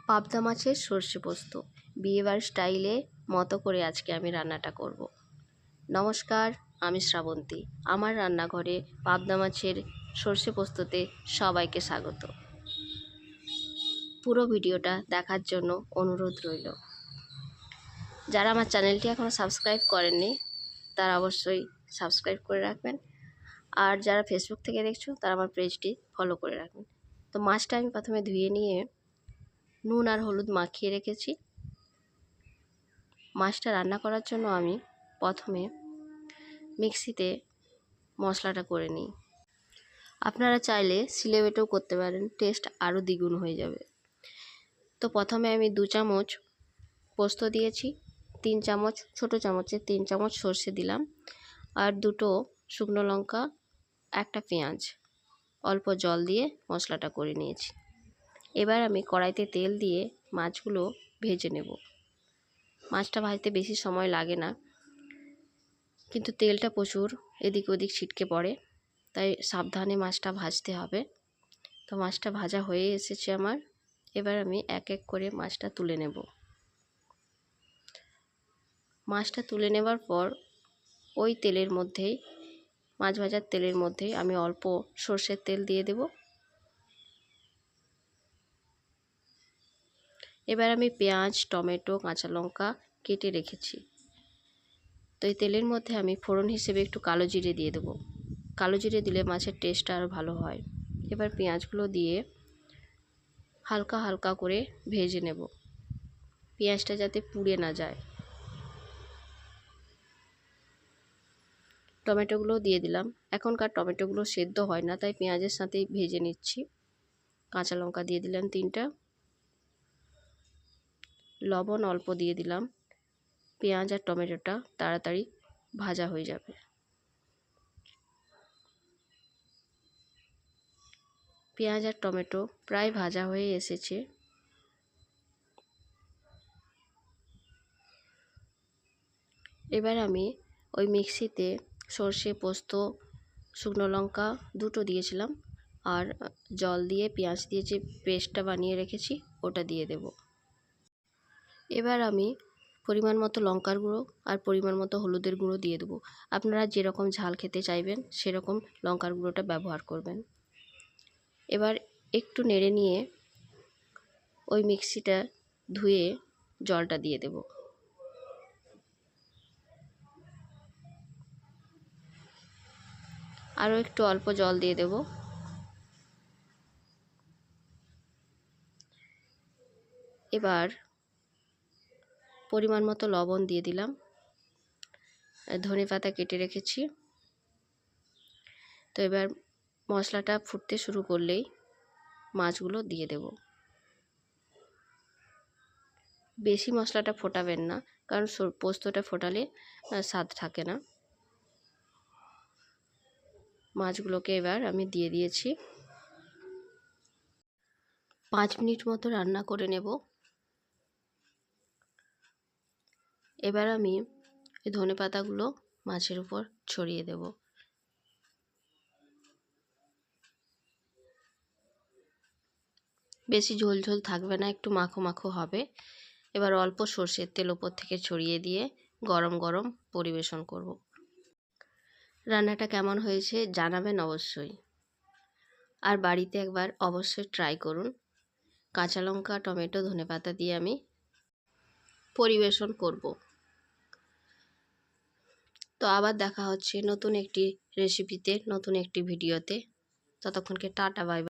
পাবদা মাছের সর্ষে পোস্ত বিয়েবাড়ির স্টাইলে মতো করে আজকে আমি রান্নাটা করব। নমস্কার, আমি শ্রাবন্তী। আমার রান্নাঘরে পাবদা মাছের সর্ষে পোস্ততে সবাইকে স্বাগত। পুরো ভিডিওটা দেখার জন্য অনুরোধ রইল। যারা আমার চ্যানেলটি এখনও সাবস্ক্রাইব করেননি তারা অবশ্যই সাবস্ক্রাইব করে রাখবেন, আর যারা ফেসবুক থেকে দেখছো তারা আমার পেজটি ফলো করে রাখবেন। তো মাছটা আমি প্রথমে ধুয়ে নিয়ে নুন আর হলুদ মাখিয়ে রেখেছি। মাছটা রান্না করার জন্য আমি প্রথমে মিক্সিতে মশলাটা করে নিই। আপনারা চাইলে সিলে বেটেও করতে পারেন, টেস্ট আরও দ্বিগুণ হয়ে যাবে। তো প্রথমে আমি 2 চামচ পোস্ত দিয়েছি, 3 চামচ ছোটো চামচে 3 চামচ সর্ষে দিলাম, আর 2টো শুকনো লঙ্কা, একটা পেঁয়াজ, অল্প জল দিয়ে মশলাটা করে নিয়েছি। এবার আমি কড়াইতে তেল দিয়ে মাছগুলো ভেজে নেব। মাছটা ভাজতে বেশি সময় লাগে না, কিন্তু তেলটা প্রচুর এদিক ওদিক ছিটকে পড়ে, তাই সাবধানে মাছটা ভাজতে হবে। তো মাছটা ভাজা হয়ে এসেছে আমার। এবার আমি এক এক করে মাছটা তুলে নেব। মাছটা তুলে নেবার পর ওই তেলের মধ্যেই, মাছ ভাজার তেলের মধ্যেই আমি অল্প সর্ষের তেল দিয়ে দেব। এবার আমি পেঁয়াজ, টমেটো, কাঁচা লঙ্কা কেটে রেখেছি। তো এই তেলের মধ্যে আমি ফোড়ন হিসেবে একটু কালো জিরে দিয়ে দেবো। কালো জিরে দিলে মাছের টেস্টটা আরও ভালো হয়। এবার পেঁয়াজগুলো দিয়ে হালকা হালকা করে ভেজে নেব, পেঁয়াজটা যাতে পুড়ে না যায়। টমেটোগুলো দিয়ে দিলাম। এখনকার টমেটোগুলো সেদ্ধ হয় না, তাই পেঁয়াজের সাথেই ভেজে নিচ্ছি। কাঁচা লঙ্কা দিয়ে দিলাম 3টা, লবণ অল্প দিয়ে দিলাম। পেঁয়াজ আর টমেটোটা তাড়াতাড়ি ভাজা হয়ে যাবে। পেঁয়াজ আর টমেটো প্রায় ভাজা হয়ে এসেছে। এবার আমি ওই মিক্সিতে সর্ষে, পোস্ত, শুকনো লঙ্কা 2টো দিয়েছিলাম, আর জল দিয়ে পেঁয়াজ দিয়ে যে পেস্টটা বানিয়ে রেখেছি ওটা দিয়ে দেব। এবার আমি পরিমাণ মতো লঙ্কার গুঁড়ো আর পরিমাণ মতো হলুদের গুঁড়ো দিয়ে দেবো। আপনারা যেরকম ঝাল খেতে চাইবেন সেরকম লঙ্কার গুঁড়োটা ব্যবহার করবেন। এবার একটু নেড়ে নিয়ে ওই মিক্সিটা ধুয়ে জলটা দিয়ে দেব। আরও একটু অল্প জল দিয়ে দেব। এবার পরিমাণ মতো লবণ দিয়ে দিলাম, ধনেপাতা কেটে রেখেছি। তো এবার মশলাটা ফুটতে শুরু করলেই মাছগুলো দিয়ে দেব। বেশি মশলাটা ফোটাবেন না, কারণ পোস্তটা ফোটালে স্বাদ থাকে না। মাছগুলোকে এবার আমি দিয়ে দিয়েছি। 5 মিনিট মতো রান্না করে নেব। এবার আমি এই ধনেপাতাগুলো মাছের উপর ছড়িয়ে দেব। বেশি ঝোল ঝোল থাকবে না, একটু মাখো মাখো হবে। এবার অল্প সর্ষের তেল ওপর থেকে ছড়িয়ে দিয়ে গরম গরম পরিবেশন করব। রান্নাটা কেমন হয়েছে জানাবেন অবশ্যই, আর বাড়িতে একবার অবশ্যই ট্রাই করুন। কাঁচা লঙ্কা, টমেটো, ধনেপাতা দিয়ে আমি পরিবেশন করব। তো আবার দেখা হচ্ছে নতুন একটি রেসিপিতে, নতুন একটি ভিডিওতে। ততক্ষণকে টাটা, বাই বাই।